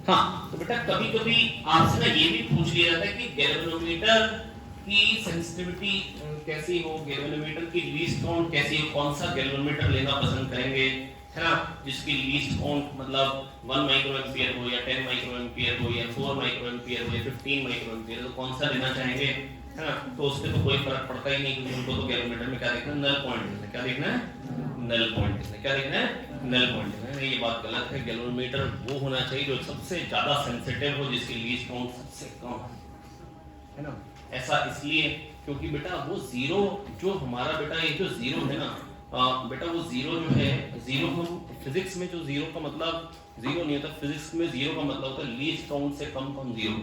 हाँ, तो बेटा कभी कभी आपसे ना ये भी पूछ लिया जाता है कि गैल्वेनोमीटर की सेंसिटिविटी कैसी हो, गैल्वेनोमीटर की लीस्ट काउंट कैसी हो, कौन सा गैल्वेनोमीटर लेना पसंद करेंगे, है ना, जिसकी लीस्ट काउंट मतलब 1 माइक्रो एम्पियर हो या 10 माइक्रो एम्पियर हो या 4 माइक्रो एम्पियर हो या 15 माइक्रो एम्पियर, तो कौन सा लेना चाहेंगे, है ना। तो उससे तो कोई फर्क पड़ता ही नहीं, क्योंकि उनको तो गैल्वेनोमीटर में क्या देखना है, नल पॉइंट देखना है। क्या देखना है, नल पॉइंट देखना है। क्या देखना है, नल पॉइंट देखना है। ये बात गलत है। गैल्वेनोमीटर वो होना चाहिए जो सबसे ज्यादा सेंसिटिव हो, जिसकी लीस्ट काउंट सबसे कम है ना। ऐसा इसलिए क्योंकि बेटा वो जीरो जो हमारा बेटा ये जो जीरो है ना, बेटा वो जीरो जो है, जीरो हम फिजिक्स में जो जीरो का मतलब जीरो नहीं होता, फिजिक्स में जीरो का मतलब होता है लीस्ट काउंट से कम जीरो,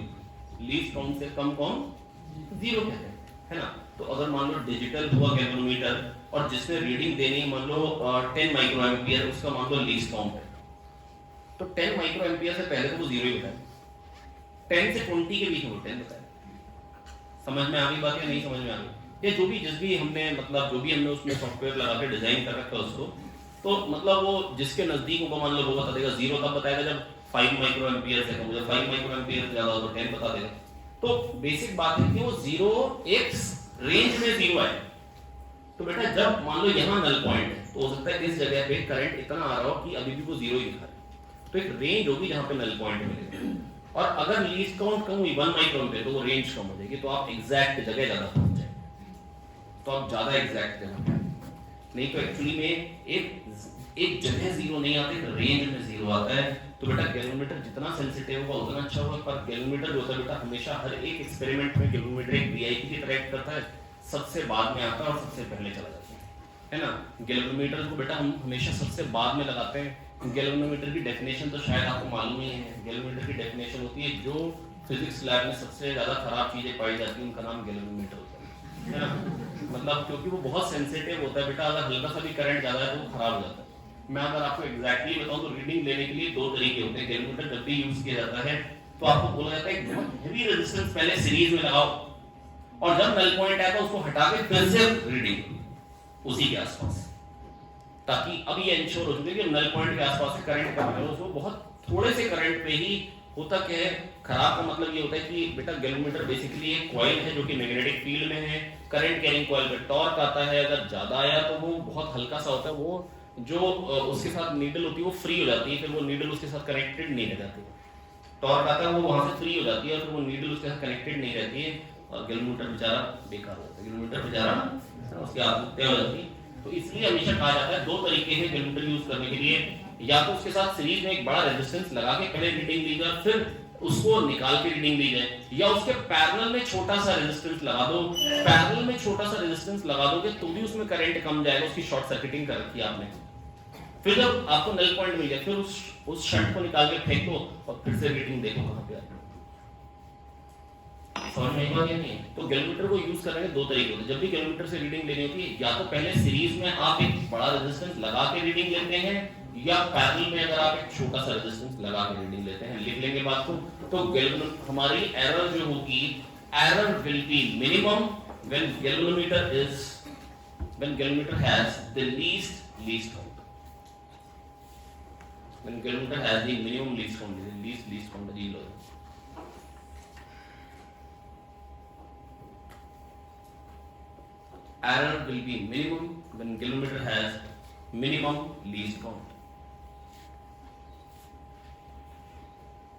लीस्ट काउंट से कम जीरो कहते हैं, है ना। तो अगर मान लो डिजिटल हुआ गैल्वेनोमीटर और जिसने रीडिंग देनी मान लो 10 माइक्रो एम्पियर, उसका मान लो लीस्ट काउंट है, तो 10 माइक्रो एम्पियर से पहले तो वो जीरो ही बताए, 10 से 20 के बीच में 10 बताए। समझ में आ गई बात या नहीं समझ में आ गई? ये जो भी जिस भी हमने मतलब जो भी हमने उसमें सॉफ्टवेयर लगा के डिजाइन कर रखा है उसको, तो मतलब वो जिसके नजदीक होगा मान लो वो बता देगा जीरो तब बताएगा जब 5 माइक्रो एम्पियर से कम, जब 5 माइक्रो एम्पियर से ज्यादा हो तो 10 बता देगा। तो बेसिक बात है कि वो जीरो एक रेंज में जीरो है। तो बेटा जब मान लो यहाँ नल पॉइंट है तो हो सकता है इस जगह पे करंट इतना आ रहा हो कि अभी भी वो जीरो ही दिखा रहा है, तो एक रेंज होगी जहाँ पे नल पॉइंट मिलेगा। और अगर लीस्ट काउंट कम हुई 1 माइक्रोन पे तो वो रेंज कम हो जाएगी, तो आप एग्जैक्ट जगह ज्यादा पहुंच जाएंगे, तो आप ज्यादा एग्जैक्ट जगह नहीं। तो एक्चुअली में एक जगह जीरो नहीं आती, रेंज में जीरो आता है। तो बेटा गैल्वेनोमीटर जितना सेंसिटिव होगा उतना अच्छा होगा, पर गैल्वेनोमीटर जो होता है बेटा हमेशा हर एक एक्सपेरिमेंट में गैल्वेनोमीटर एक वीआईपी की तरह करता है, सबसे बाद में आता है और सबसे पहले चला जाता है ना। गैल्वेनोमीटर को बेटा हम हमेशा सबसे बाद में लगाते हैं। गैल्वेनोमीटर की डेफिनेशन तो शायद आपको मालूम ही है। गैल्वेनोमीटर की डेफिनेशन होती है जो फिजिक्स लैब में सबसे ज्यादा खराब चीजें पाई जाती हैं उनका नाम गैल्वेनोमीटर होता है ना। मतलब क्योंकि वो बहुत सेंसिटिव होता है बेटा, अगर हल्का सा भी करंट ज्यादा है तो वो खराब हो जाता है। मैं अगर आपको एग्जैक्टली बताऊं तो रीडिंग लेने के लिए दो तरीके होते हैं। गैल्वेनोमीटर जब भी यूज किया जाता है तो आपको बोला जाता है बहुत हेवी रेजिस्टेंस पहले सीरीज में लगाओ और जब नल पॉइंट आएगा उसको हटा के फिर से रीडिंग उसी के आसपास, ताकि अब ये इंश्योर हो चुके कि नल पॉइंट के आसपास से करंट कम है। उसको बहुत थोड़े से करंट पे ही होता क्या है, खराब का मतलब ये होता है कि बेटा गैल्वेनोमीटर बेसिकली एक कॉइल है जो कि मैग्नेटिक फील्ड में है, करंट कैरिंग कॉइल पे टॉर्क आता है, अगर ज्यादा आया तो वो बहुत हल्का सा होता है, वो जो उसके साथ नीडल होती है वो फ्री हो जाती है, फिर वो नीडल उसके साथ कनेक्टेड नहीं रह जाती। टॉर्क आता है वो वहां से फ्री हो जाती है और फिर वो नीडल उसके साथ कनेक्टेड नहीं रहती है और गैल्वेनोमीटर बेचारा बेकार हो जाता है, गैल्वेनोमीटर बेचारा उसकी आत्महत्या हो जाती है। तो इसलिए हमेशा कहा जाता है दो तरीके हैं गैल्वेनोमीटर यूज करने के लिए, या तो उसके साथ सीरीज में एक बड़ा रेजिस्टेंस लगा के पहले रीडिंग ली जाए फिर उसको निकाल के रीडिंग ली जाए, या उसके पैरेलल में छोटा सा रेजिस्टेंस लगा दो। पैरेलल में छोटा सा रेजिस्टेंस लगा दोगे तो भी उसमें करंट कम जाएगा, उसकी शॉर्ट सर्किटिंग कर रखी है आपने। फिर जब आपको नल पॉइंट मिल जाए फिर उस शंट को निकाल के फेंक दो और फिर से रीडिंग देखो कहां पे आ रही है। समझ में आई बात या नहीं? तो गैल्वेनोमीटर को यूज करने के दो तरीके होते हैं। जब भी गैल्वेनोमीटर से रीडिंग लेनी होती है या तो पहले सीरीज में आप एक बड़ा रेजिस्टेंस लगा के रीडिंग लेते हैं, या पैरेलल में अगर आप एक छोटा सा रेजिस्टेंस लगा के रीडिंग लेते हैं। लिख लेंगे बात को। तो गैल्वेनोमीटर हमारी एरर जो होगी, error will be minimum when galvanometer has the least count, when gallmeter has the minimum least count, least count is low. Error will be minimum when gallmeter has minimum least count.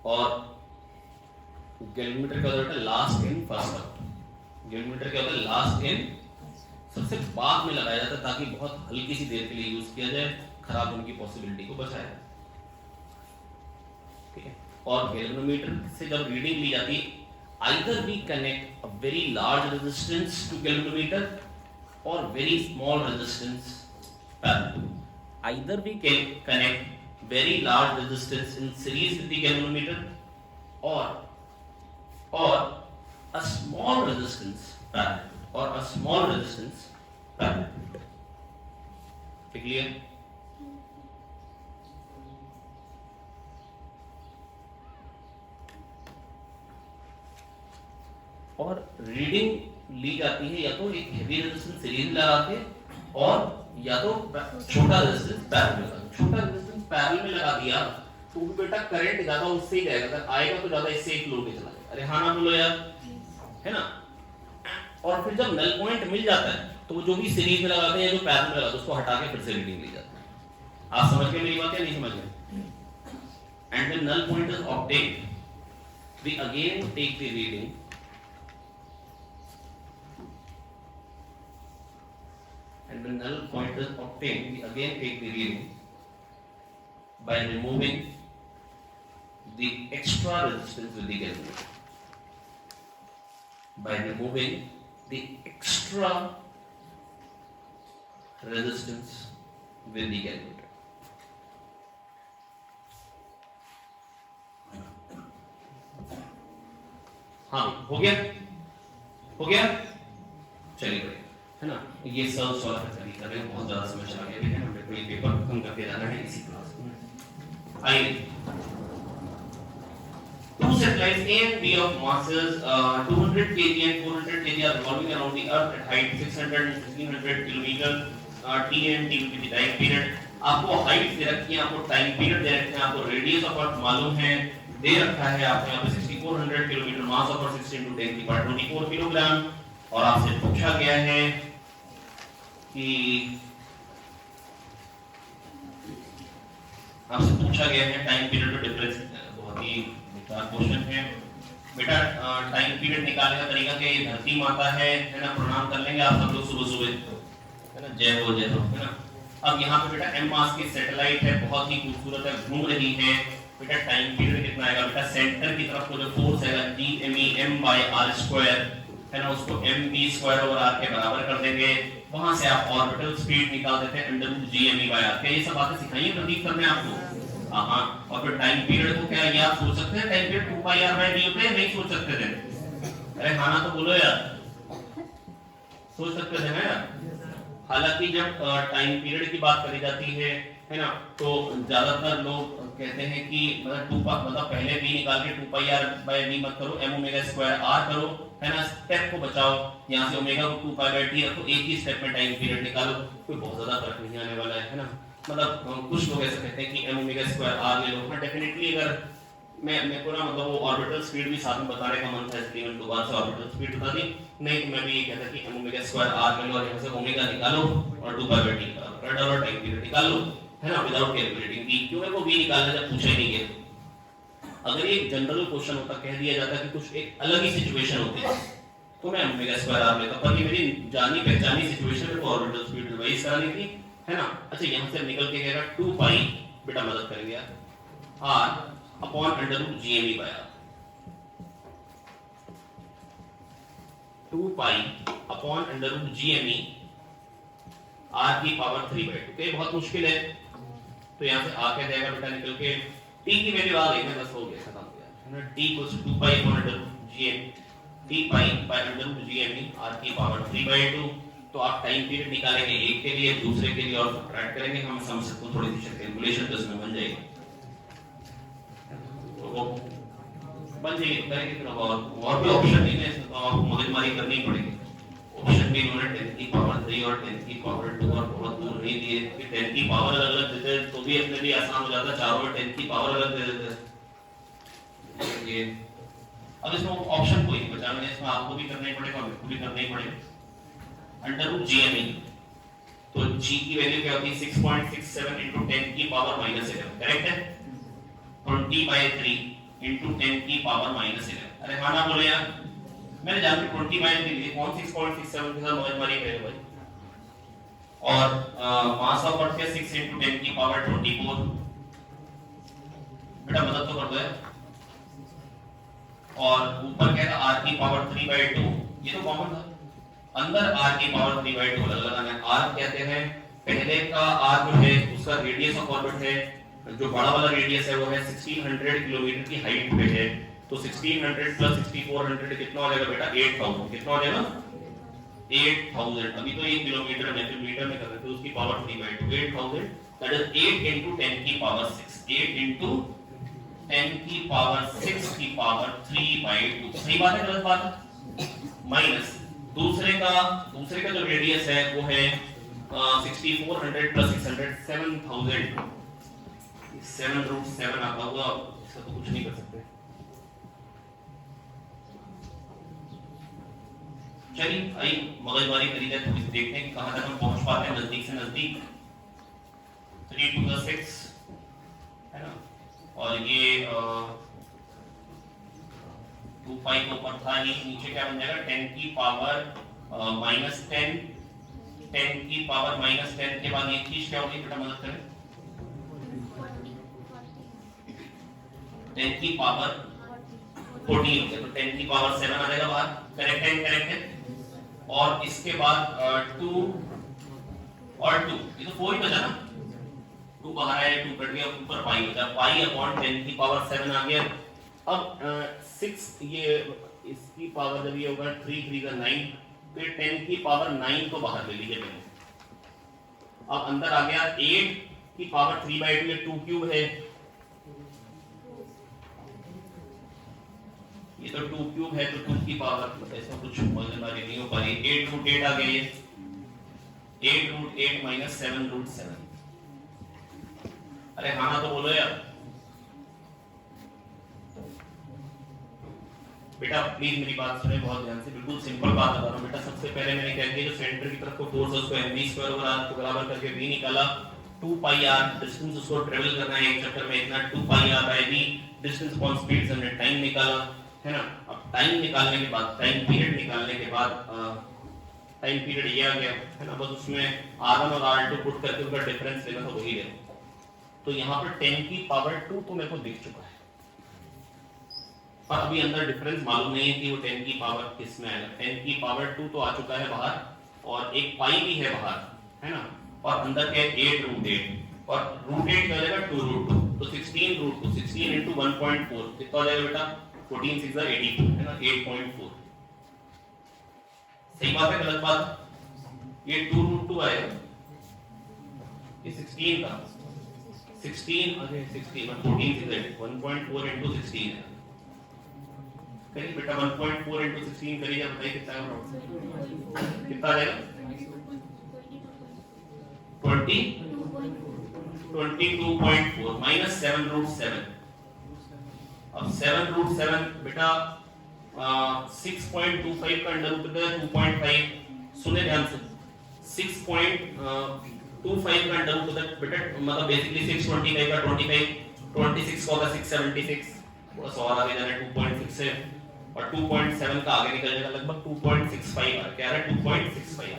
और galvanometer क्या होता है, last in first out. Galvanometer क्या होता है, last in सबसे बाद में लगाया जाता है ताकि बहुत हल्की सी देर के लिए यूज किया जाए, खराब होने की पॉसिबिलिटी को बचाया जाए। और गैल्वेनोमीटर से जब रीडिंग ली जाती है, either we connect a very large resistance to galvanometer or very small resistance parallel. Either we can connect very large resistance in series with the galvanometer or a small resistance parallel or a small resistance parallel. Clear? और reading ली जाती है या तो एक heavy resistance series लगा के और या तो छोटा रेजिस्टेंस पैरेलल लगा। छोटा रेजिस्टेंस पैरेलल में लगा दिया तो भी बेटा करंट ज्यादा उससे ही जाएगा, अगर आएगा तो ज्यादा इससे एक लोड चला जाएगा। अरे हाँ ना बोलो यार, है ना। और फिर जब नल पॉइंट मिल जाता है तो वो जो भी सीरीज में लगाते हैं या जो पैरेलल में लगाते हैं उसको हटा के फिर से रीडिंग ली जाती है। आप समझ गए मेरी बात या नहीं समझ गए? And when null point is obtained we again take the reading and when null point is obtained we again take the reading by removing the extra resistance with the galvanometer. By removing the extra resistance with the galvanometer. हाँ हो गया, हो गया, चलिए बढ़िया, है ना। ये सब सॉल्व कर रहे हैं, बहुत ज्यादा समझ आ गया है, हमें कोई पेपर खत्म करके जाना है इसी क्लास में। आइए, two satellites A and B of masses 200 kg and 400 kg are revolving around the Earth at height 600 and 1600 kilometre. T and T will be the time period। आपको हाइट दे रखी है, आपको टाइम पीरियड दे रखे हैं, आपको radius of earth मालूम है, दे रखा है आपको यहाँ पे 6400 kilometre, mass of earth 16 × 10⁻24 kilogram. और आपसे पूछा गया है कि आपसे पूछा गया है टाइम पीरियड का डिफरेंस। बहुत ही बेकार क्वेश्चन है बेटा। टाइम पीरियड निकालने का तरीका क्या है, धरती माता है ना, प्रणाम कर लेंगे आप सब लोग सुबह सुबह, है ना, जय हो जय हो, है ना। अब यहाँ पे बेटा m मास की सैटेलाइट है, बहुत ही खूबसूरत है, घूम रही है बेटा। टाइम पीरियड कितना आएगा बेटा, सेंटर की तरफ को जो फोर्स है Gm/r², है ना, उसको mv²/r के बराबर कर देंगे। वहां से आप ऑर्बिटल स्पीड निकाल देते हैं √Gme/r। क्या ये सब बातें सिखाई है प्रदीप सर ने आपको? हाँ। और फिर टाइम पीरियड को क्या ये आप सोच सकते हैं, टाइम पीरियड 2πr/d होता है, नहीं सोच सकते थे? अरे हाँ ना तो बोलो यार, सोच सकते थे ना यार। हालांकि जब टाइम पीरियड की बात करी जाती है ना, तो ज्यादातर लोग कहते हैं कि मतलब पहले v निकाल के 2πr/d मत करो, m⍵²r करो, है ना, स्टेप को बचाओ, यहाँ से ओमेगा को 2π/t रखो, एक ही स्टेप में टाइम पीरियड निकालो, कोई बहुत ज्यादा फर्क नहीं आने वाला है ना। मतलब कुछ लोग ऐसे कहते हैं कि m⍵²r ले लो, हाँ डेफिनेटली। अगर मैं पूरा मतलब वो ऑर्बिटल स्पीड भी साथ में बताने का मन था, इसलिए मैंने दोबारा से ऑर्बिटल स्पीड बता दी। नहीं तो मैं भी ये कहता कि m⍵²r ले लो और यहाँ से ओमेगा निकालो और 2π/t निकालो और टाइम पीरियड निकालो, है ना, विदाउट कैलकुलेटिंग v। क्यों? मेरे को v निकालना जब पूछा ही नहीं गया। अगर ये जनरल क्वेश्चन होता, कह दिया जाता कि कुछ एक अलग ही सिचुएशन होती है, तो मैं m⍵²r लेता, पर ये मेरी जानी पहचानी सिचुएशन में ऑर्बिटल स्पीड रिवाइज करानी थी, है ना। अच्छा, यहाँ से निकल के कहेगा 2π, बेटा मदद करेंगे यार, r/√Gme/r, 2π/√Gme r की पावर 3/2। बहुत मुश्किल है, तो यहाँ से आ क्या जाएगा बेटा निकल के, t की वैल्यू आ गई है, बस हो गया, खत्म हो गया, है ना। t = 2π/√Gme, 2π/√Gme r की पावर 3/2। तो आप टाइम पीरियड निकालेंगे एक के लिए, दूसरे के लिए और सब्ट्रैक्ट करेंगे, हम समझ को थोड़ी सी कैलकुलेशन तो इसमें बन जाएगी, तो बन जाएगी, तो करेंगे फिर। और भी ऑप्शन नहीं है इसमें, तो आपको मगजमारी करनी पड़ेगी। ऑप्शन भी इन्होंने 10 की पावर 3 और 10 की पावर 2 और बहुत दूर नहीं दिए कि 10 की पावर अलग अलग देते तो भी अपने लिए आसान हो जाता, चारों में 10 की पावर अलग दे देते। ये अब इसमें ऑप्शन कोई नहीं बचा, मैंने इसमें आपको भी करना ही पड़ेगा और मेरे को भी करना ही पड़ेगा। √Gme, तो g की वैल्यू क्या होती है, 6.67 × 10 की पावर -11, करेक्ट है। 20/3 × 10 की पावर -11। अरे हाँ ना बोले यार, मैंने जान के 20/3 लिए, कौन 6.67 के साथ मगजमारी करेगा भाई। और मास ऑफ अर्थ 6 × 10 की पावर 24, बेटा मदद तो कर दो यार। और ऊपर क्या था, r की पावर 3/2, ये तो कॉमन था, अंदर r की पावर 3/2 अलग लगाना है। r कहते हैं पहले का r जो है उसका रेडियस ऑफ ऑर्बिट है, जो बड़ा वाला रेडियस है वो है 1600 किलोमीटर की हाइट पे है, तो 1600 + 6400 कितना हो जाएगा बेटा, 8000। कितना हो जाएगा, 8000। अभी तो ये किलोमीटर में, फिर मीटर में कर रहे थे, तो उसकी पावर 3/2 8000, दैट इज 8 × 10 की पावर 6, 8 × 10 की पावर 6 की पावर 3/2। सही बात है, गलत बात है? माइनस दूसरे का जो रेडियस है वो है 6400 + 600 7000, 7√7 आता हुआ, इसका तो कुछ नहीं कर सकते। चलिए आई मगजमारी तरीके से देखते हैं कि कहां तक हम पहुंच पाते हैं, नजदीक से नजदीक। 3 to the 6 है ना, और ये 2 5 के ऊपर था, ये नीचे क्या बन जाएगा 10 की पावर -10, 10 की पावर -10 के बाद ये चीज क्या होगी बेटा, मदद करें। 10 की पावर 14 हो गया, तो 10 की पावर 7 आ जाएगा बाहर, करेक्ट है, करेक्ट है। और इसके बाद 2 और 2, ये तो 4 ही बचा ना, 2 बाहर आया, 2 कट गया, ऊपर पाई बचा, पाई अपॉन 10 की पावर 7 आ गया। अब 6 ये इसकी पावर जब ये होगा 3 3 का 9, फिर 10 की पावर 9 को बाहर ले लीजिए पहले। अब अंदर आ गया 8 की पावर 3/2, ये 2 क्यूब है, ये तो 2 क्यूब है, तो 2 की पावर ऐसा कुछ मौजूदगारी नहीं हो पा रही। 8√8 आ गया, ये 8√8 - 7√7। अरे हाँ ना तो बोलो यार बेटा, प्लीज मेरी बात सुने बहुत ध्यान से, बिल्कुल सिंपल बात बता रहा हूँ बेटा। सबसे पहले मैंने क्या किया, जो सेंटर की तरफ को फोर्स है उसको mv² को बराबर करके v निकाला, 2πr डिस्टेंस उसको ट्रेवल करना है एक चक्कर में इतना, 2πr/v डिस्टेंस अपॉन स्पीड से हमने टाइम निकाला है ना। अब टाइम निकालने के बाद, टाइम पीरियड निकालने के बाद, टाइम पीरियड ये आ गया है ना, बस उसमें r1 और r2 पुट करके उनका डिफरेंस लेना था, वही है। तो यहाँ पर 10 की पावर 2 तो मेरे को दिख चुका है, पर अभी अंदर डिफरेंस मालूम नहीं है कि वो 10 की पावर किस में आएगा। 10 की पावर 2 तो आ चुका है बाहर, और एक पाई भी है बाहर है ना, और अंदर क्या है 8√8, और √8 क्या हो जाएगा 2√2, तो 16√2, 16 into 1.4 कितना हो जाएगा बेटा, 14 6 82 है ना, 8.4। सही बात है गलत बात, ये 2√2 आएगा, ये 16 का 16, अरे 16 14 6 1.4 into 16 है, करिए बेटा 1.4 into 16 करिए, बताइए कितना होगा, कितना आ जाएगा 22.4 minus 7√7। अब 7√7 बेटा 6.25 का अंडर रूट है 2.5, सुने ध्यान से, 6.25 का अंडर रूट है बेटा, मतलब बेसिकली 625 का 25, 26 का होगा 676, थोड़ा सा और आगे जाना है 2.6 से, और 2.7 का आगे निकल जाएगा लगभग 2.65 आ क्या रहा है 2.65,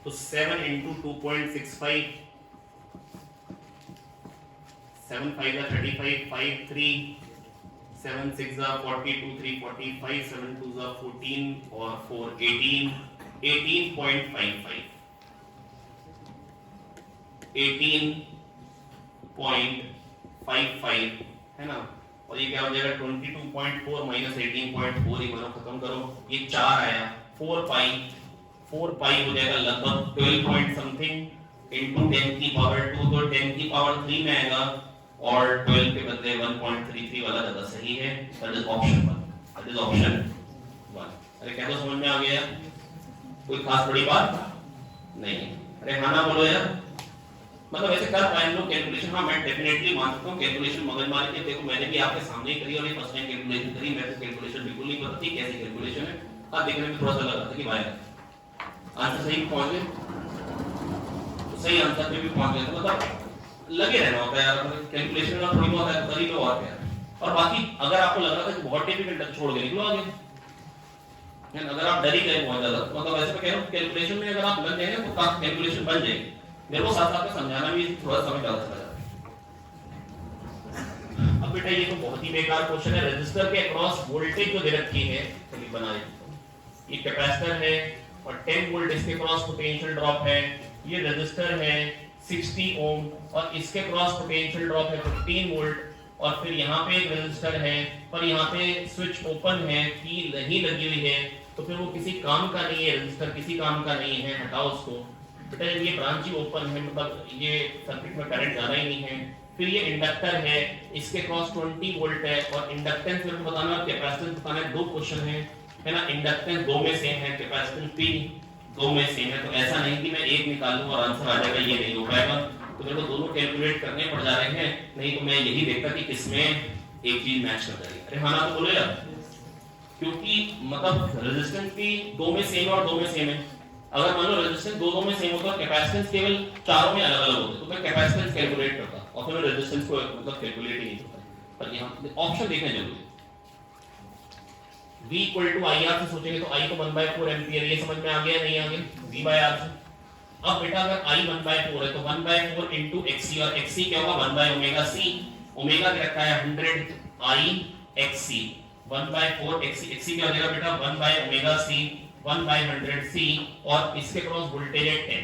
तो 7 into 2.65, 7 5 35, 5 3, 7 6 42, 3 45, 7 2 14 और 4 18, 18.55, 18.55 है ना। और ये क्या हो जाएगा 22.4 minus 18.4, ये मतलब खत्म करो, ये 4 आया, 4 पाई हो जाएगा लगभग 12 पॉइंट समथिंग इनटू 10 की पावर 2, तो 10 की पावर 3 में आएगा, और 12 के बदले 1.33 वाला ज्यादा सही है, that is option 1, that is option 1। अरे क्या तो समझ में आ गया, कोई खास बड़ी बात नहीं। अरे हाँ ना बोलो यार, मतलब ऐसे कर पाए लोग कैलकुलेशन। हाँ मैं डेफिनेटली मानता हूँ कैलकुलेशन मगज मार के, देखो मैंने भी आपके सामने ही करी, और ये फर्स्ट टाइम कैलकुलेशन करी, मैं तो कैलकुलेशन बिल्कुल नहीं पता थी कैसी कैलकुलेशन है। हाँ देखने में थोड़ा सा लगा था कि भाई आंसर सही पहुंच गए, तो सही आंसर पे भी पहुंच गए, तो मतलब लगे रहना होता है यार, कैलकुलेशन का थोड़ी बहुत है कर ही लो और क्या। और बाकी अगर आपको लग रहा था कि बहुत डिफिकल्ट छोड़ के निकलो आगे, अगर आप डर ही गए बहुत ज्यादा, मतलब वैसे मैं कह रहा हूँ कैलकुलेशन में अगर आप लग जाएंगे तो कैलकुलेशन बन जाएगी। मेरे को साथ साथ समझाना भी थोड़ा समय ज्यादा चला जाता है। अब बेटा ये तो बहुत ही बेकार क्वेश्चन है, रेजिस्टर के अक्रॉस वोल्टेज जो दे रखी है, चलिए बना देते हैं, ये कैपेसिटर है और 10 वोल्ट इसके क्रॉस पोटेंशियल ड्रॉप है, ये रेजिस्टर है 60 ओम और इसके क्रॉस पोटेंशियल ड्रॉप है 15 वोल्ट, और फिर यहाँ पे एक रेजिस्टर है पर यहाँ पे स्विच ओपन है, की नहीं लगी हुई है, तो फिर वो किसी काम का नहीं है, रेजिस्टर किसी काम का नहीं है, हटाओ उसको। बेटा जब ये ब्रांच ही ओपन है, मतलब ये सर्किट में करंट जाना ही नहीं है। फिर ये इंडक्टर है, इसके क्रॉस 20 वोल्ट है, और इंडक्टेंस मेरे को बताना, कैपेसिटेंस बताना है। दो क्वेश्चन है ना, इंडक्टेंस दो में सेम है, कैपेसिटेंस भी दो में सेम है, तो ऐसा नहीं कि मैं एक निकाल लूं और आंसर आ जाएगा, ये नहीं हो पाएगा। तो मेरे को दोनों कैलकुलेट करने पड़ जा रहे हैं, नहीं तो मैं यही देखता कि किसमें एक चीज मैच कर जाएगी। अरे हाँ ना तो बोलो यार, क्योंकि मतलब रेजिस्टेंस भी दो में सेम और दो में सेम है। अगर मान लो रेजिस्टेंस दो में सेम होता, कैपेसिटेंस केवल चारों में अलग अलग होते, तो मैं कैपेसिटेंस कैलकुलेट करता और फिर मैं रेजिस्टेंस को मतलब कैलकुलेट ही नहीं करता। पर यहाँ ऑप्शन देखना जरूरी है। V equal to I R से सोचेंगे तो I तो 1/4 एम्पियर, ये समझ में आ गया नहीं आ गया, V बाय आर से। अब बेटा अगर I 1/4 है तो 1/4 इनटू XC, और XC क्या होगा 1/ओमेगा C, ओमेगा क्या रखा है 100 I XC, 1/4 XC, XC क्या हो जाएगा बेटा 1/ओमेगा C 1/100 C, और इसके क्रॉस वोल्टेज है 10।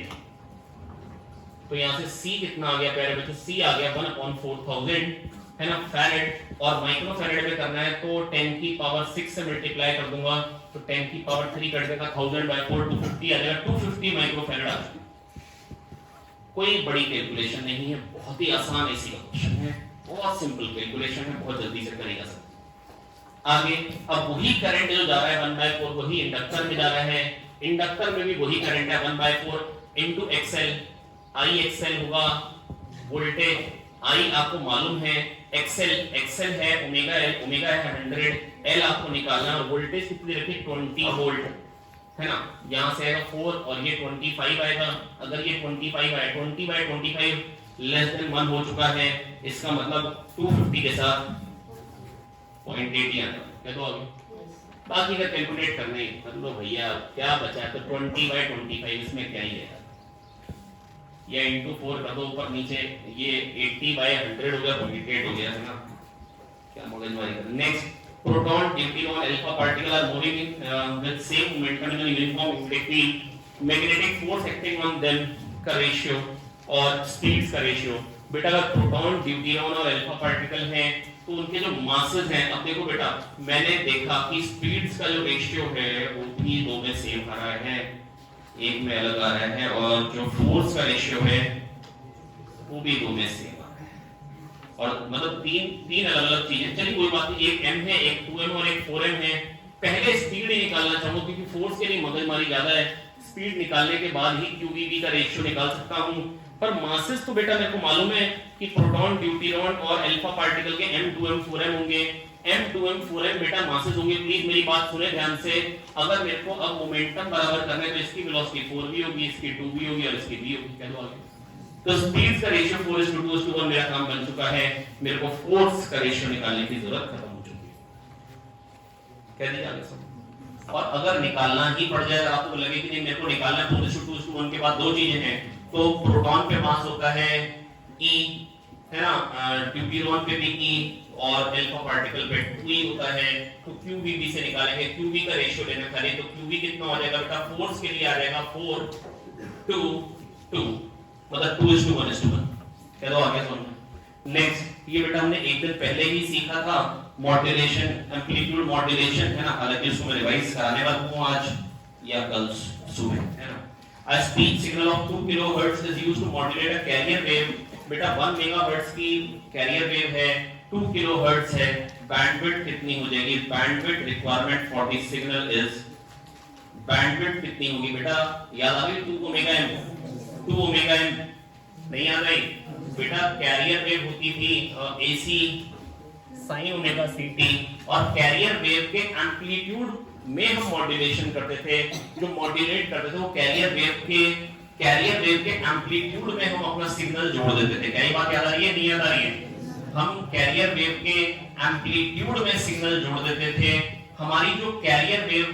तो यहां से C कितना आ गया प्यारे बच्चों, C आ गया 1/4000 है ना फैरेड, और माइक्रो फैरेड में करना है तो 10 की पावर 6 से मल्टीप्लाई कर दूंगा तो 10 की पावर 3 कर देगा 1000/4 250 आ जाएगा, 250 माइक्रो फैरेड आ जाएगा। कोई बड़ी कैलकुलेशन नहीं है, बहुत ही आसान ऐसी क्वेश्चन है, बहुत सिंपल कैलकुलेशन है, बहुत जल्दी से करेगा सब। आगे अब वही करंट जो जा रहा है 1/4 वही इंडक्टर में जा रहा है, इंडक्टर में भी वही करंट है 1/4 इनटू XL, I XL होगा वोल्टेज, I आपको मालूम है, XL है ओमेगा L, ओमेगा है 100, L आपको निकालना है, वोल्टेज कितनी रखी 20 वोल्ट है ना, यहां से आएगा 4 और ये 25 आएगा। अगर ये 25 आए 20/25 लेस देन 1 हो चुका है, इसका मतलब 250 के साथ 0.8 आएगा। क्या तो आगे बाकी का कैलकुलेट करना ही मतलब भैया क्या बचा है, तो 20/25 इसमें क्या ही है, या इंटू 4 कर दो ऊपर नीचे, ये 80/100 हो गया 0.8 हो गया है ना, क्या मगजमारी कर। Next, proton deuteron alpha particle are moving in with same momentum in uniform electric field, magnetic force acting on them का रेशियो और स्पीड्स का रेशियो। बेटा अगर प्रोटॉन ड्यूटीरॉन और अल्फा पार्टिकल हैं तो उनके जो मासेस हैं, अब देखो बेटा मैंने देखा कि स्पीड्स का जो रेशियो है वो भी दो में सेम आ रहा है, एक में अलग आ रहा है, और जो फोर्स का रेशियो है वो भी दो में सेम आ रहा है, और मतलब तीन अलग अलग चीजें। चलिए कोई बात नहीं, एक m है, एक 2m और एक 4m है। पहले स्पीड ही निकालना चाहूंगा क्योंकि फोर्स के लिए मगजमारी ज्यादा है, स्पीड निकालने के बाद ही qvb का रेशियो निकाल सकता हूं। पर मासेस तो बेटा मेरे को मालूम है कि प्रोटॉन ड्यूटीरॉन और अल्फा पार्टिकल के m 2m 4m होंगे, m 2m 4m बेटा मासेस होंगे। प्लीज मेरी बात सुने ध्यान से, अगर मेरे को अब मोमेंटम बराबर करना है तो इसकी वेलोसिटी 4v होगी, इसकी 2v होगी और इसकी v होगी। क्या दो आगे, तो स्पीड का रेशियो 4:2:1 मेरा काम बन चुका है, मेरे को फोर्स का रेशियो निकालने की जरूरत खत्म हो चुकी है। कह दीजिए आगे सब। और अगर निकालना ही पड़ जाए, आपको लगे कि नहीं मेरे को निकालना है 4:2:1 के बाद दो चीजें हैं, तो प्रोटॉन पे मास होता है E है ना, ड्यूटीरॉन पे भी E और अल्फा पार्टिकल पे 2E होता है, तो QVB से निकालेंगे, QV का रेशियो लेना खाली, तो QV कितना हो जाएगा बेटा, फोर्स के लिए आ जाएगा 4:2, मतलब 2:1:1। चलो आगे सुनो। नेक्स्ट, ये बेटा हमने एक दिन पहले ही सीखा था, मॉड्यूलेशन, एम्पलीट्यूड मॉड्यूलेशन है ना, हालांकि उसको मैं रिवाइज कराने वाला हूं आज या कल सुबह है ना। A speech signal of 2 kilohertz is used to modulate a carrier wave। बेटा 1 मेगाहर्ट्ज की कैरियर वेव है, 2 किलोहर्ट्ज है, बैंडविड्थ कितनी हो जाएगी, bandwidth requirement for this signal is, bandwidth कितनी होगी बेटा, याद आ गई 2 ओमेगा m, 2 ओमेगा m नहीं याद आई बेटा, कैरियर वेव होती थी AC sin ओमेगा ct, और कैरियर वेव के एम्पलीट्यूड में हम मॉड्यूलेशन करते थे, जो मॉड्यूलेट करते थे वो कैरियर वेव के एम्पलीट्यूड में हम अपना सिग्नल जोड़ देते थे। क्या ये बात याद आ रही है, नहीं याद आ रही है? हम कैरियर वेव के एम्पलीट्यूड में सिग्नल जोड़ देते थे। हमारी जो कैरियर वेव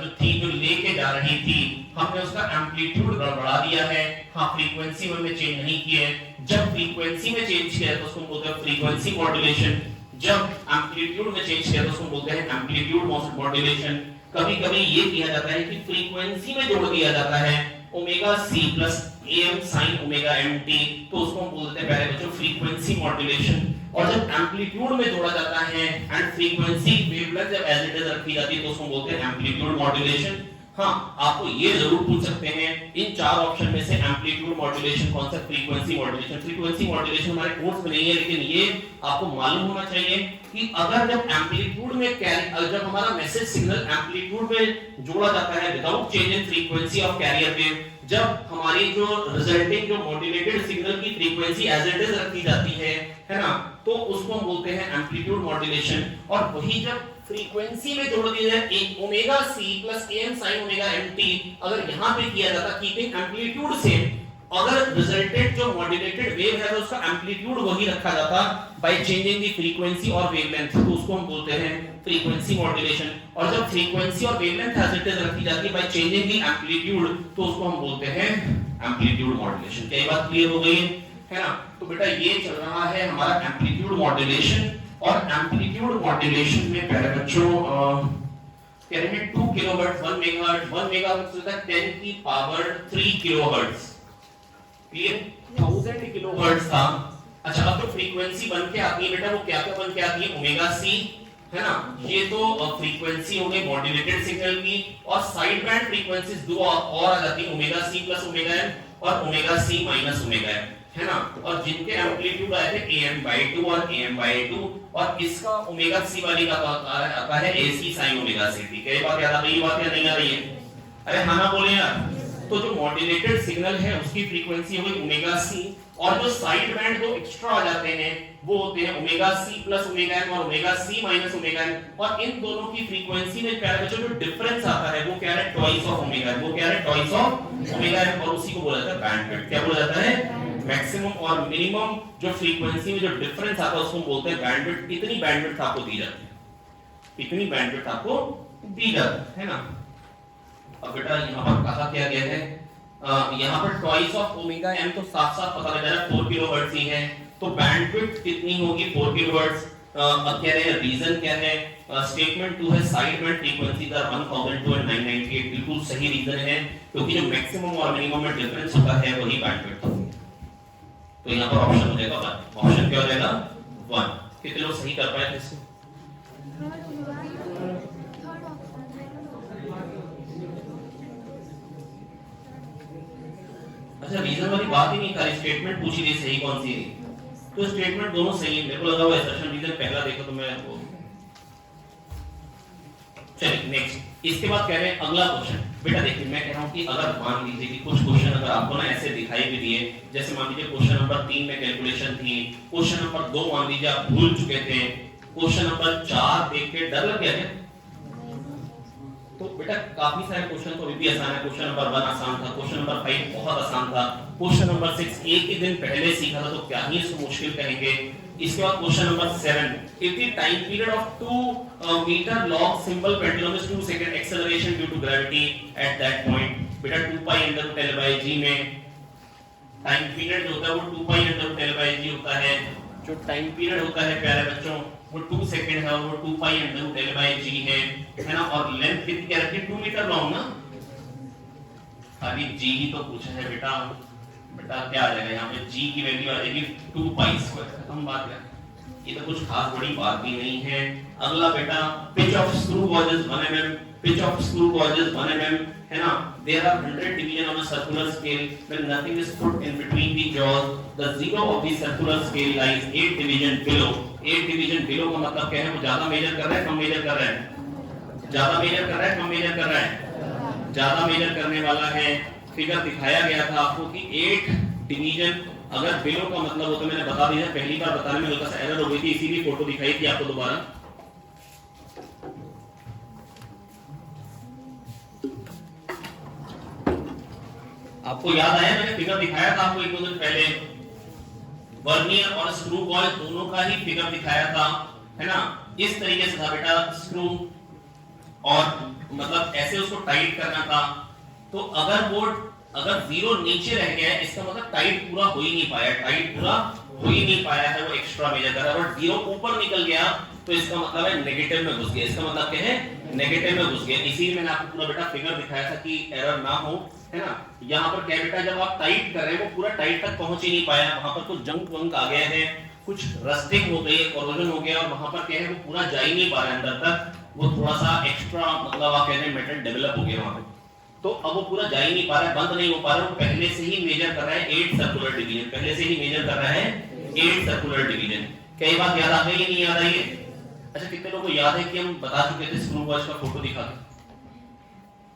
जो थी, जो लेके जा रही थी, हमने उसका एम्पलीट्यूड बढ़ा दिया है, हाँ फ्रीक्वेंसी में चेंज नहीं की है। जब फ्रीक्वेंसी में चेंज किया तो उसको बोलते हैं फ्रीक्वेंसी मॉड्यूलेशन, जब एम्पलीट्यूड में चेंज किया तो उसको बोलते हैं एम्पलीट्यूड मॉड्यूलेशन। कभी-कभी ये किया जाता है कि फ्रीक्वेंसी में जोड़ दिया जाता है omega c plus am sin omega mt, तो उसको हम बोलते हैं पहले बच्चों फ्रीक्वेंसी मॉड्यूलेशन। और जब एम्पलीट्यूड में जोड़ा जाता है एंड फ्रीक्वेंसी वेवलेंथ जब एज इट इज रखी जाती है तो उसको बोलते हैं एम्पलीट्यूड मॉड्यूलेशन। हाँ, आपको ये जरूर पूछ सकते हैं इन चार ऑप्शन में से एम्पलीट्यूड मॉड्यूलेशन कौन सा, फ्रीक्वेंसी मॉड्यूलेशन। फ्रीक्वेंसी मॉड्यूलेशन हमारे कोर्स में नहीं है, लेकिन ये आपको मालूम होना चाहिए कि अगर जब एम्पलीट्यूड में जब हमारा मैसेज सिग्नल एम्पलीट्यूड में जोड़ा जाता है without change in frequency of carrier wave, जब हमारी जो रिजल्टिंग जो मॉड्यूलेटेड सिग्नल की फ्रीक्वेंसी एज इट इज रखी जाती है ना, तो उसको हम बोलते हैं एम्पलीट्यूड मॉड्यूलेशन। और वही जब फ्रीक्वेंसी में जोड़ दिया जाए एक omega C plus am sin omega mt, अगर यहां पे किया जाता कीपिंग एम्पलीट्यूड सेम, अगर रिजल्टेड जो मॉड्यूलेटेड वेव है तो उसका एम्पलीट्यूड वही रखा जाता बाय चेंजिंग द फ्रीक्वेंसी और वेवलेंथ, तो उसको हम बोलते हैं फ्रीक्वेंसी मॉड्यूलेशन। और जब फ्रीक्वेंसी और वेवलेंथ एज इट इज रखी जाती है बाय चेंजिंग द एम्पलीट्यूड, तो उसको हम बोलते हैं एम्पलीट्यूड मॉड्यूलेशन। क्या ये बात क्लियर हो गई है ना? तो बेटा ये चल रहा है हमारा एम्पलीट्यूड मॉड्यूलेशन। और एम्पलीट्यूड मॉड्यूलेशन में प्यारे बच्चों कह रहे हैं 2 किलोहर्ट्ज 1 मेगाहर्ट्ज, 1 मेगाहर्ट्ज होता है 10 की पावर 3 किलोहर्ट्ज, क्लियर 1000 किलोहर्ट्ज था। अच्छा, अब तो फ्रीक्वेंसी बन के आती है बेटा, वो क्या क्या बन के आती है, ओमेगा सी है ना, ये तो फ्रीक्वेंसी हो गई मॉड्यूलेटेड सिग्नल की, और साइड बैंड फ्रीक्वेंसीज दो और आ जाती है, omega C plus omega M और omega C minus omega M, है ना। और जिनके एम्पलीट्यूड आए थे am/2 और am/2, और इसका ओमेगा सी वाली का आता है ac sin ओमेगा सी। ठीक है, ये बात याद आ रही है, बात या नहीं आ रही है? अरे हाँ ना बोले यार। तो जो मॉड्यूलेटेड सिग्नल है उसकी फ्रीक्वेंसी हो गई ओमेगा सी, और जो साइड बैंड दो एक्स्ट्रा आ जाते हैं वो होते हैं omega C plus omega M और omega C minus omega M. और इन दोनों की फ्रीक्वेंसी में प्यारे बच्चों जो डिफरेंस आता है वो क्या है, ट्वाइस ऑफ ओमेगा एम, वो क्या है, ट्वाइस ऑफ ओमेगा एम, और उसी को बोला जाता है बैंडविड्थ। क्या बोला जाता है? मैक्सिमम और मिनिमम जो फ्रीक्वेंसी में जो डिफरेंस आता है उसको बोलते हैं बैंडविड्थ। इतनी बैंडविड्थ आपको दी जाती है, इतनी बैंडविड्थ आपको दी जाती है ना। अब बेटा यहाँ पर कहा क्या गया है, यहाँ पर ट्वाइस ऑफ ओमेगा एम, तो साफ साफ पता लग रहा है 4 किलोहर्ट्ज ही है, तो बैंडविड्थ कितनी होगी, 4 किलोहर्ट्ज। अब कह रहे हैं रीजन क्या है, स्टेटमेंट 2 है side band frequencies are 1002 and 998, बिल्कुल सही रीजन है, क्योंकि जो मैक्सिमम और मिनिमम में डिफरेंस होता है वही बैंडविड्थ होगी। तो यहाँ पर ऑप्शन हो जाएगा 1, ऑप्शन क्या हो जाएगा 1। कितने लोग सही कर पाए थे इसको? अच्छा, रीजन वाली बात ही नहीं था, स्टेटमेंट पूछी थी सही कौन सी है, तो स्टेटमेंट दोनों सही है। मेरे को लगा वो असर्शन रीजन पहला देखो तो मैं वो। चलिए नेक्स्ट, इसके बाद कह रहे हैं अगला क्वेश्चन। बेटा देखिए मैं कह रहा हूं कि अगर मान लीजिए कि कुछ क्वेश्चन अगर आपको ना ऐसे दिखाई भी दिए, जैसे मान लीजिए क्वेश्चन नंबर 3 में कैलकुलेशन थी, क्वेश्चन नंबर 2 मान लीजिए आप भूल चुके थे, क्वेश्चन नंबर 4 देख के डर लग गया क्या? तो बेटा काफी सारे क्वेश्चन तो अभी भी आसान है। क्वेश्चन नंबर 1 आसान था, क्वेश्चन नंबर 5 बहुत आसान था, क्वेश्चन नंबर 6 एक ही दिन पहले सीखा था, तो क्या ही इसको मुश्किल कहेंगे। इसके बाद question number 7, if the time period of 2 meter log simple pendulum is 2 second acceleration due to gravity at that point, बेटा 2 pi under root L by g में टाइम पीरियड जो होता है वो 2 pi under root L by g होता है। जो time period होता है प्यारे बच्चों वो 2 सेकंड है और वो 2 pi under root L by g है ना। और लेंथ कितनी क्या रखी है, 2 मीटर लॉन्ग ना, खाली g ही तो पूछा है बेटा। बेटा क्या आ जाएगा यहाँ पे, g की वैल्यू आ जाएगी 2 pi स्क्वायर, खत्म बात है, ये तो कुछ खास बड़ी बात भी नहीं है। अगला बेटा pitch of screw gauges 1 mm, pitch of screw gauges 1 mm है ना। There are 100 division on a circular scale when nothing is put in between the jaws, the zero of the circular scale lies 8 division below. 8 division below का मतलब क्या है, वो ज्यादा major कर रहा है कम मेजर कर रहा है, ज्यादा मेजर कर रहा है कम मेजर कर रहा है, ज्यादा मेजर करने वाला है। फिगर दिखाया गया था आपको कि 8 डिवीजन अगर बिलो का मतलब हो तो मैंने बता दिया, पहली बार बताने में हल्का सा एरर हो गई थी, इसीलिए फोटो दिखाई थी आपको दोबारा। आपको याद आया मैंने फिगर दिखाया था आपको एक दो दिन पहले, वर्नियर और स्क्रू गॉज दोनों का ही फिगर दिखाया था, है ना। इस तरीके से था बेटा स्क्रू, और मतलब ऐसे उसको टाइट करना था। तो अगर जीरो नीचे रह गया है इसका मतलब टाइट पूरा हो ही नहीं पाया, टाइट पूरा हो ही नहीं पाया है, वो एक्स्ट्रा मेजर कर रहा है। और जीरो ऊपर निकल गया तो इसका मतलब है नेगेटिव में घुस गया, इसका मतलब क्या है, नेगेटिव में घुस गया। इसीलिए मैंने आपको पूरा बेटा फिगर दिखाया था कि एरर ना हो, है ना। यहाँ पर क्या बेटा जब आप टाइट कर रहे हैं वो पूरा टाइट तक पहुंच ही नहीं पाया, वहां पर कुछ जंक वंक आ गया है, कुछ रस्टिंग हो गई, कोरोजन हो गया, और वहां पर क्या है वो पूरा जा ही नहीं पा रहा है अंदर तक, वो थोड़ा सा एक्स्ट्रा मतलब आप कहते हैं मेटल डेवलप हो गया वहां पे। तो अब वो पूरा जा ही नहीं पा रहा है, बंद नहीं हो पा रहा है, वो पहले से ही मेजर कर रहा है 8 सर्कुलर डिवीजन, पहले से ही मेजर कर रहा है 8 सर्कुलर डिवीजन। कई बात याद आ गई या नहीं याद आई है? अच्छा कितने लोगों को याद है कि हम बता चुके थे स्क्रू वॉच का फोटो दिखा के?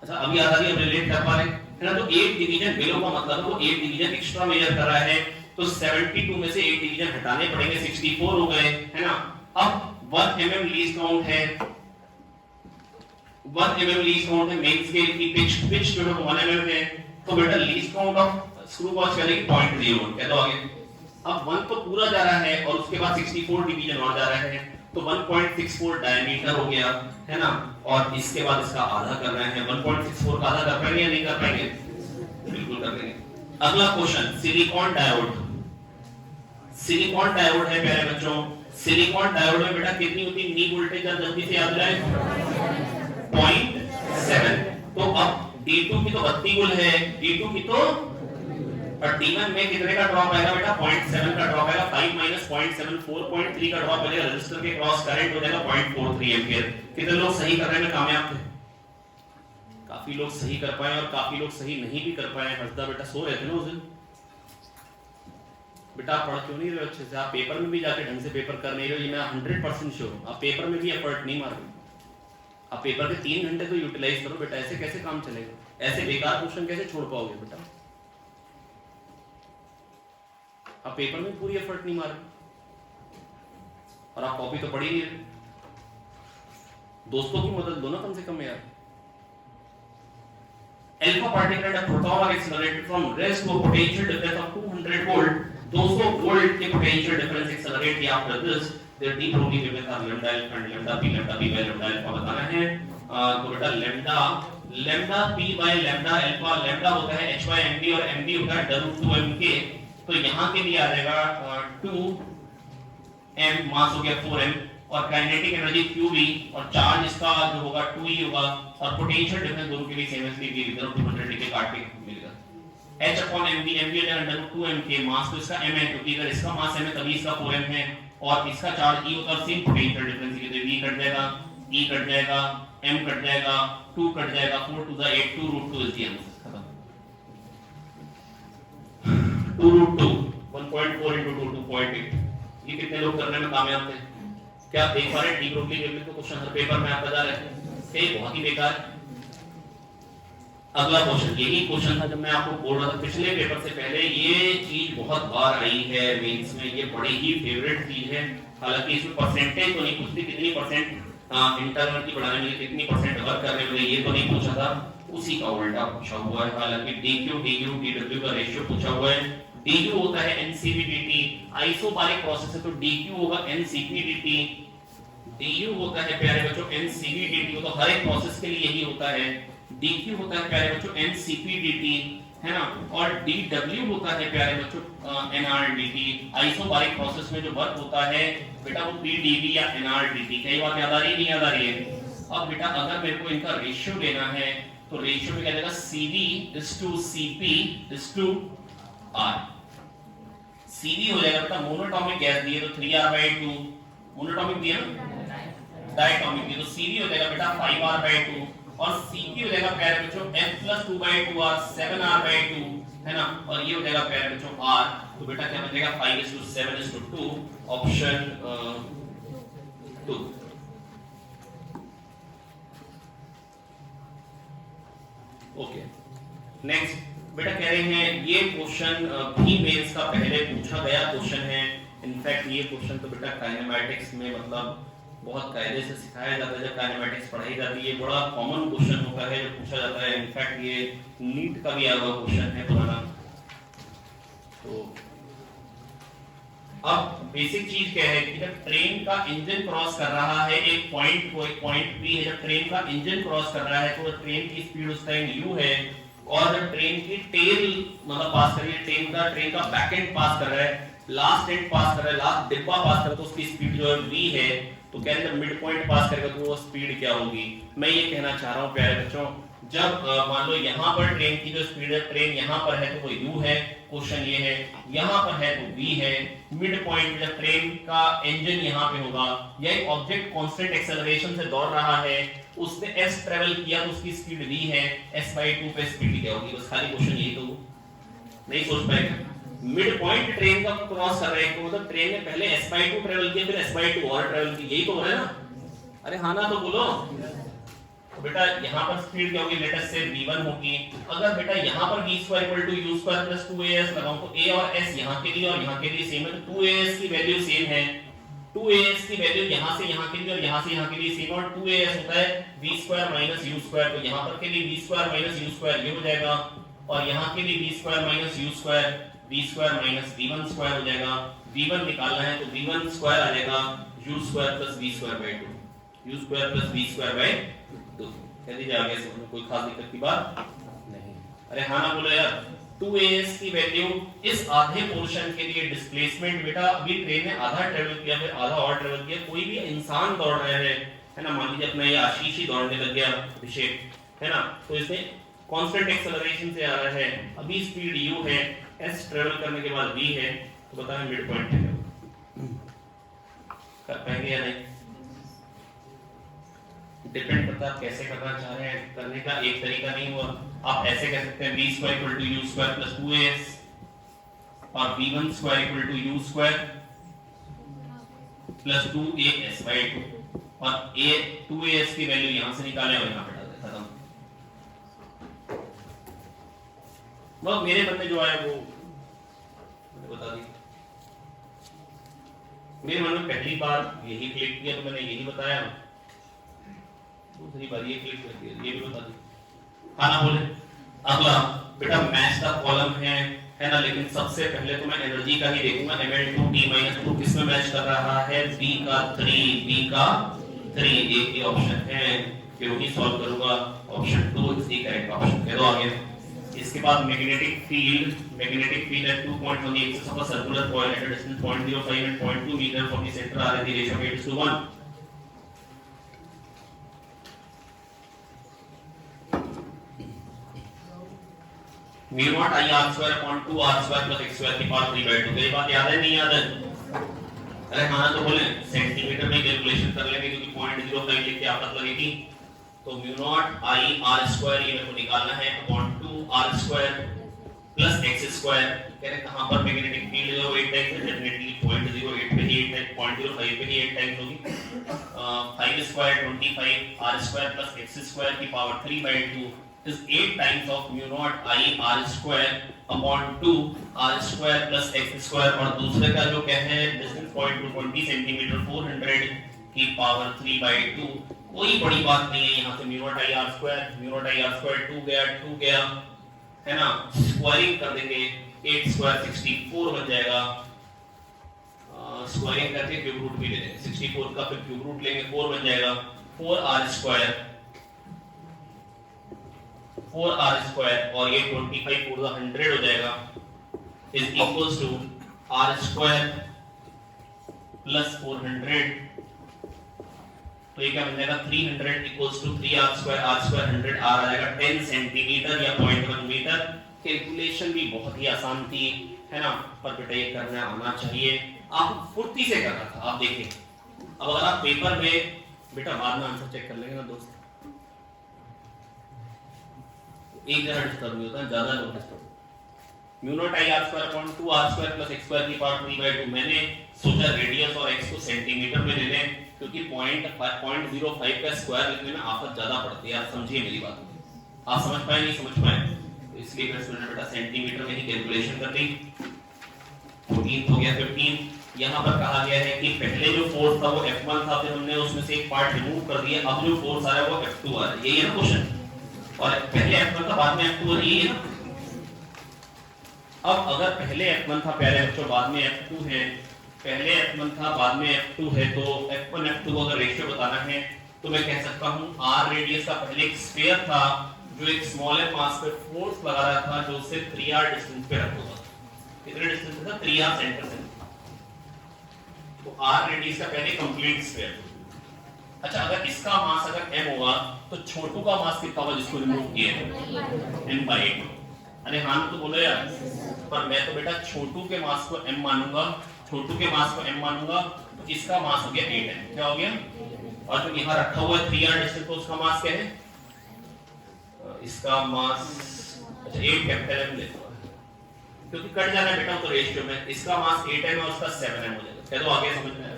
अच्छा अभी याद आ रही है, रिलेट कर पा रहे हैं है ना? तो 8 डिवीजन बिलो का मतलब है वो 8 डिवीजन एक्स्ट्रा मेजर कर रहा है, तो 72 में से 8 डिवीजन हटाने पड़ेंगे, 64 हो गए है ना। अब 1 mm लीस्ट काउंट है, 1 mm लीस्ट काउंट है मेन स्केल की, पिच जो है 1 mm है, तो बेटा least count of screw watch करेगी 0.01, कह दो आगे। अब 1 तो पूरा जा रहा है और उसके बाद 64 डिवीजन और जा रहा है, तो 1.64 डायमीटर हो गया है ना, और इसके बाद इसका आधा कर रहे हैं, 1.64 का आधा कर पाएंगे या नहीं कर पाएंगे? बिल्कुल कर लेंगे। अगला question silicon diode, silicon diode है प्यारे बच्चों, सिलिकॉन डायोड में बेटा कितनी होती है नी वोल्टेज, जल्दी से याद रहे 0.7। तो अब D2 की तो 32 गुल है, D2 की तो, और D1 में कितने का ड्रॉप आएगा बेटा? 0.7 का ड्रॉप आएगा, 5 माइनस 0.7 4.3 का ड्रॉप आएगा, रेजिस्टर के क्रॉस करंट हो जाएगा 0.43 एंपियर। कितने लोग सही करने में कामयाब थे? काफी लोग सही कर पाए और काफी लोग सही नहीं भी कर पाए। हंसदा बेटा सो रहे थे ना उस दिन। बेटा आप पढ़ क्यों नहीं रहे अच्छे से? आप पेपर में भी जाके ढंग से पेपर कर नहीं रहे हो, ये मैं 100% श्योर हूं। आप पेपर में भी एफर्ट नहीं मार रहे, आप पेपर के 3 घंटे तो यूटिलाइज करो बेटा, ऐसे कैसे काम चलेगा? ऐसे बेकार क्वेश्चन कैसे छोड़ पाओगे बेटा? आप पेपर में पूरी एफर्ट नहीं मार रहे और आप कॉपी तो पढ़ ही नहीं रहे। दोस्तों की मदद दो ना कम से कम यार। Alpha particle at proton are accelerated from rest to a potential difference of 200 volt. 200 volt के potential difference accelerate किया after this. Their de Broglie wavelength are lambda alpha and lambda p by lambda alpha बताना है। तो बेटा lambda p by lambda alpha, lambda होता है h by md और md होता है w2mk। तो यहाँ के लिए आ जाएगा 2m, मास हो गया 4m, और काइनेटिक एनर्जी qb, और चार्ज इसका जो होगा 2e होगा, और पोटेंशियल डिफरेंस दोनों के लिए सेम है, इसलिए इधर 200 डिग्री काट के मिलेगा h upon mv, mv हो जाएगा √2m के, मास तो इसका m है क्योंकि इधर इसका मास m है तभी इसका 4m है, और इसका चार्ज e होता है, सेम पोटेंशियल डिफरेंस के, तो v कट जाएगा, e कट जाएगा, m कट जाएगा, 2 कट जाएगा, 4 to the 8, 2 √2 is the answer. खत्म। 2 √2 1.4 into 2 2.8। ये कितने लोग करने में कामयाब थे? क्या आप देख पा रहे हैं? डी ब्रोगली वेवलेंथ का क्वेश्चन हर पेपर में आप बता रहे थे, बहुत ही बेकार। अगला क्वेश्चन, यही क्वेश्चन था जब मैं आपको बोल रहा था पिछले पेपर से पहले, ये चीज बहुत बार आई है मेंस में, ये बड़ी ही फेवरेट चीज है। हालांकि इसमें परसेंटेज तो नहीं पूछती, कितनी परसेंट इंटरनल की बढ़ाने में, कितनी परसेंट वर्क करने में, ये तो नहीं पूछा था, उसी का उल्टा पूछा हुआ है। हालांकि DQ DU DW का रेशियो पूछा हुआ है। DU होता है NCV/dt, आइसोबारिक प्रोसेस है तो DQ होगा NCP/dt, DU होता है प्यारे बच्चों NCV/dt, तो हर एक प्रोसेस के लिए यही होता है। DQ होता है प्यारे बच्चों NCP/dt, है ना, और DW होता है प्यारे बच्चों NR/dt। आइसोबारिक प्रोसेस में जो वर्क होता है बेटा वो PdV या NR/dt। कई बात याद आ रही है नहीं याद आ रही है? अब बेटा अगर मेरे को इनका रेशियो लेना है तो रेशियो में क्या देगा? CD/CP/R। CD हो जाएगा बेटा, मोनोटॉमिक गैस दिए तो 3R/2, मोनोटॉमिक दिया ना, डायटॉमिक दिए तो CD हो जाएगा बेटा 5R/2, और CP हो जाएगा प्यारे बच्चों F+2/2R 7R/2, है ना, और ये हो जाएगा प्यारे बच्चों R। तो बेटा क्या बचेगा? 5:7:2, ऑप्शन 2। ओके नेक्स्ट बेटा कह रहे हैं ये क्वेश्चन भी मेंस का पहले पूछा गया क्वेश्चन है। इनफैक्ट ये क्वेश्चन तो बेटा काइनेमैटिक्स में मतलब बहुत कायदे से सिखाया जाता है, जब काइनेमैटिक्स पढ़ाई जाती है बड़ा कॉमन क्वेश्चन होता है जो पूछा जाता है। इनफैक्ट ये नीट का भी आया हुआ क्वेश्चन है पुराना। तो अब बेसिक चीज क्या है कि जब ट्रेन का इंजन क्रॉस कर रहा है एक पॉइंट को, एक पॉइंट बी है, जब ट्रेन का इंजन क्रॉस कर रहा है तो ट्रेन की स्पीड उस टाइम u है, और जब ट्रेन की टेल मतलब पास कर रही है, ट्रेन का बैक एंड पास कर रहा है, लास्ट एंड पास कर रहा है, लास्ट डिब्बा पास कर रहा है, तो उसकी स्पीड जो है v है। तो कह रहे हैं जब मिड पॉइंट पास करेगा तो वो स्पीड क्या होगी? मैं ये कहना चाह रहा हूं प्यारे बच्चों, जब मान लो यहाँ पर ट्रेन की जो स्पीड है, ट्रेन यहाँ पर है तो वो u है, क्वेश्चन ये है, यहाँ पर है तो v है, मिड पॉइंट जब ट्रेन का इंजन यहाँ पे होगा या एक ऑब्जेक्ट कांस्टेंट एक्सेलरेशन से दौड़ रहा है, उसने s ट्रेवल किया तो उसकी स्पीड v है, s/2 पे स्पीड क्या होगी? बस खाली क्वेश्चन यही तो नहीं सोच पाएगा। मिड पॉइंट ट्रेन का क्रॉस कर रहे हैं तो मतलब ट्रेन ने पहले s/2 ट्रेवल किया फिर s/2 और ट्रेवल की, यही तो हो रहा है ना? अरे हाँ ना तो बोलो। तो बेटा यहाँ पर स्पीड क्या होगी? लेट अस से v1 होगी। अगर बेटा यहाँ पर v² = u² + 2as लगाऊं तो a और s यहाँ के लिए और यहाँ के लिए सेम है, तो 2as की वैल्यू सेम है, 2as की वैल्यू यहाँ से यहाँ के लिए और यहाँ से यहाँ के लिए सेम, और 2as होता है v² - u², तो यहाँ पर के लिए v² - u² ये हो जाएगा, और यहाँ के लिए v² - u², v² - v1² हो जाएगा। v1 निकालना है तो v1² आ जाएगा u² + v²/2, u² + v²/2। कह दीजिए आगे से कोई खास दिक्कत की बात नहीं। अरे हाँ ना बोलो यार। 2as की वैल्यू इस आधे पोर्शन के लिए डिस्प्लेसमेंट, बेटा अभी ट्रेन ने आधा ट्रेवल किया फिर आधा और ट्रेवल किया, कोई भी इंसान दौड़ रहे हैं है ना, मान लीजिए अपना ये आशीष ही दौड़ने लग गया, अभिषेक है ना, तो इसने कांस्टेंट एक्सेलरेशन से आ रहा है, अभी स्पीड u है, s ट्रेवल करने के बाद v है, तो बताएं मिड पॉइंट है कर पाएंगे या नहीं? डिपेंड करता है आप कैसे करना चाह रहे हैं, करने का एक तरीका नहीं हुआ। आप ऐसे कह सकते हैं v² = u² + 2as और v1² = u² + 2as/2, और a 2as की वैल्यू यहां से निकालें और यहां पे डाल दें, खत्म। वो मेरे मन में जो आया वो मैंने बता दी। मेरे मन में पहली बार यही क्लिक किया तो मैंने यही बताया, दूसरी बार ये क्लिक कर दिया, ये भी बता दी। हाँ ना बोले? अगला बेटा मैच द कॉलम है ना, लेकिन सबसे पहले तो मैं एनर्जी का ही देखूंगा। Ml2T - 2 किस में मैच कर रहा है? B का 3, एक ही ऑप्शन है, फिर वही सॉल्व करूंगा। Option 2 is the correct option. कह दो आगे। इसके बाद magnetic field at 2 points on the axis of a circular coil at a distance 0.05 and 0.2 meter from the center are in the ratio of 8:1. Mu not I r square upon 2 r square plus x square की power 3/2। ये बात याद है नहीं याद है? अरे हाँ तो बोले सेंटीमीटर में कैलकुलेशन कर लेंगे क्योंकि 0.05 लिख के आफत लगेगी। तो mu not I r square ये मेरे को निकालना है upon 2 r square plus x square. कह रहे कहां पर मैग्नेटिक फील्ड जो 8 टाइम्स है, डेफिनेटली 0.08 पे ही 8 टाइम्स, 0.05 पे ही 8 टाइम्स होगी। 5 square 25 r square plus x square की power 3/2 is 8 times of mu naught I r square upon 2 r square plus x square, और दूसरे का जो क्या है डिस्टेंस 0.20 सेंटीमीटर 400 की पावर 3/2। कोई बड़ी बात नहीं है, यहाँ से mu naught I r square 2 गया है ना, स्क्वायरिंग कर देंगे 8 स्क्वायर 64 बन जाएगा। स्क्वायरिंग करके क्यूब रूट भी ले लेंगे, 64 का फिर क्यूब रूट लेंगे 4 बन जाएगा। 4r स्क्वायर और ये 25 पूरा 100 हो जाएगा, is equals to r square plus 400। तो ये क्या बन जाएगा 300 equals to 3r square 100 r आ जाएगा 10 सेंटीमीटर या 0.1 मीटर। कैलकुलेशन भी बहुत ही आसान थी है ना, पर बेटा ये करना आना चाहिए, आप फुर्ती से करना था। आप देखिए अब अगर आप पेपर में बेटा बाद में आंसर चेक कर लेंगे ना दोस्त, एक जरा डिस्टर्ब नहीं होता है, ज्यादा लोग disturb. Mu not I r square upon 2 r square plus x square की पावर 3/2। मैंने सोचा रेडियस और x को सेंटीमीटर में ले लें क्योंकि 0.05 का स्क्वायर लिखने में आफत ज्यादा पड़ती है। आप समझिए मेरी बात, आप समझ पाए नहीं समझ पाए, तो इसलिए मैं स्टूडेंट बेटा सेंटीमीटर में ही कैलकुलेशन कर दी। 14 हो गया 15। यहाँ पर कहा गया है कि पहले जो फोर्स था वो F1 था, फिर हमने उसमें से एक पार्ट रिमूव कर दिया, अब जो फोर्स आ रहा है वो F2 आ रहा है। यही है ना क्वेश्चन, और पहले F1 था बाद में F2 है, ये ना। अब अगर पहले F1 था प्यारे बच्चों बाद में F2 है, पहले F1 था बाद में F2 है, तो F1 F2 को अगर रेशियो बताना है तो मैं कह सकता हूं r रेडियस का पहले एक स्फीयर था जो एक स्मॉलर मास पे फोर्स लगा रहा था, जो उससे 3r डिस्टेंस पे रखा था। कितने डिस्टेंस पे था? 3r सेंटर से। तो r रेडियस का पहले कंप्लीट स्फीयर अच्छा अगर इसका मास अगर m होगा तो छोटू का मास कितना होगा जिसको रिमूव किए m/8। अरे हाँ तो बोलो यार, पर मैं तो बेटा छोटू के मास को m मानूंगा, छोटू के मास को m मानूंगा, तो इसका मास हो गया 8m। क्या हो गया? और जो यहाँ रखा हुआ है 3r डिस्टेंस, तो उसका मास क्या है? इसका मास अच्छा 8 कैपिटल M लेता हूं क्योंकि कट जाना है बेटा तो रेशियो में। इसका मास 8m है और उसका 7m हो जाएगा। चलो आगे समझ में आया।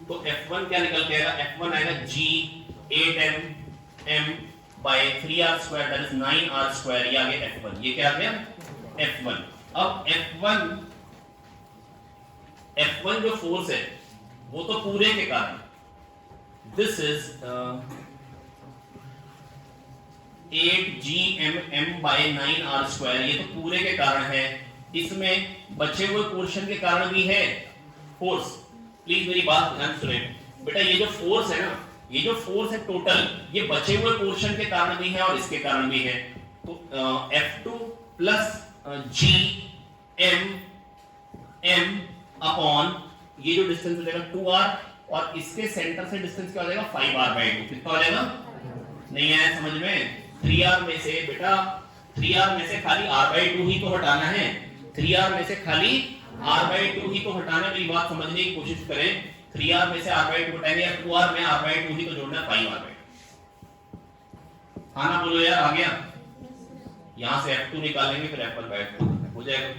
तो F1 क्या निकल के आएगा? F1 आएगा G 8m m by 3r² that is 9r²। ये आ गया F1। ये क्या आ गया? F1। अब F1 जो फोर्स है वो तो पूरे के कारण, this is 8gmm by 9r²। ये तो पूरे के कारण है। इसमें बचे हुए पोर्शन के कारण भी है फोर्स। प्लीज मेरी बात ध्यान सुने बेटा, ये जो फोर्स है ना, ये जो फोर्स है टोटल, ये बचे हुए पोर्शन के कारण भी है और इसके कारण भी है। तो F2 plus g m upon ये जो डिस्टेंस हो जाएगा 2r और इसके सेंटर से डिस्टेंस क्या हो जाएगा? 5r/2। कितना हो जाएगा? नहीं आया समझ में? 3r में से बेटा 3r में से खाली r/2 ही तो हटाना है। 3r में से खाली r/2 ही तो हटाना है। मेरी बात समझने की कोशिश करें। 3r में से r/2 हटाएंगे या 2r में r/2 ही तो जोड़ना है, 5r/2। हाँ ना बोलो यार, आ गया? यहां से F2 निकालेंगे फिर F1/2 हो जाएगा।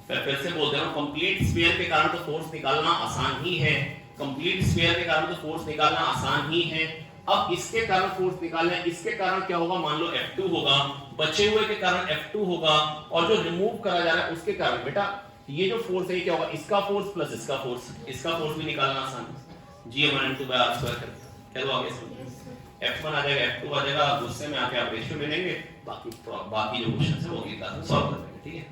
फिर से बोलते हैं कंप्लीट स्फीयर के कारण तो फोर्स निकालना आसान ही है। कंप्लीट स्फीयर के कारण तो फोर्स निकालना आसान ही है। अब इसके कारण फोर्स निकालना है। इसके कारण क्या होगा? मान लो F2 होगा, बचे हुए के कारण F2 होगा, और जो रिमूव करा जा रहा है उसके कारण बेटा ये जो फोर्स है क्या होगा? इसका फोर्स प्लस इसका फोर्स। इसका फोर्स भी निकालना आसान है। G/2r²। चलो आगे सुनिए। F1 आ जाएगा, F2 आ जाएगा, गुस्से में आके आप रेशियो ले लेंगे, बाकी जो क्वेश्चन है वो सॉल्व कर लेंगे। ठीक है?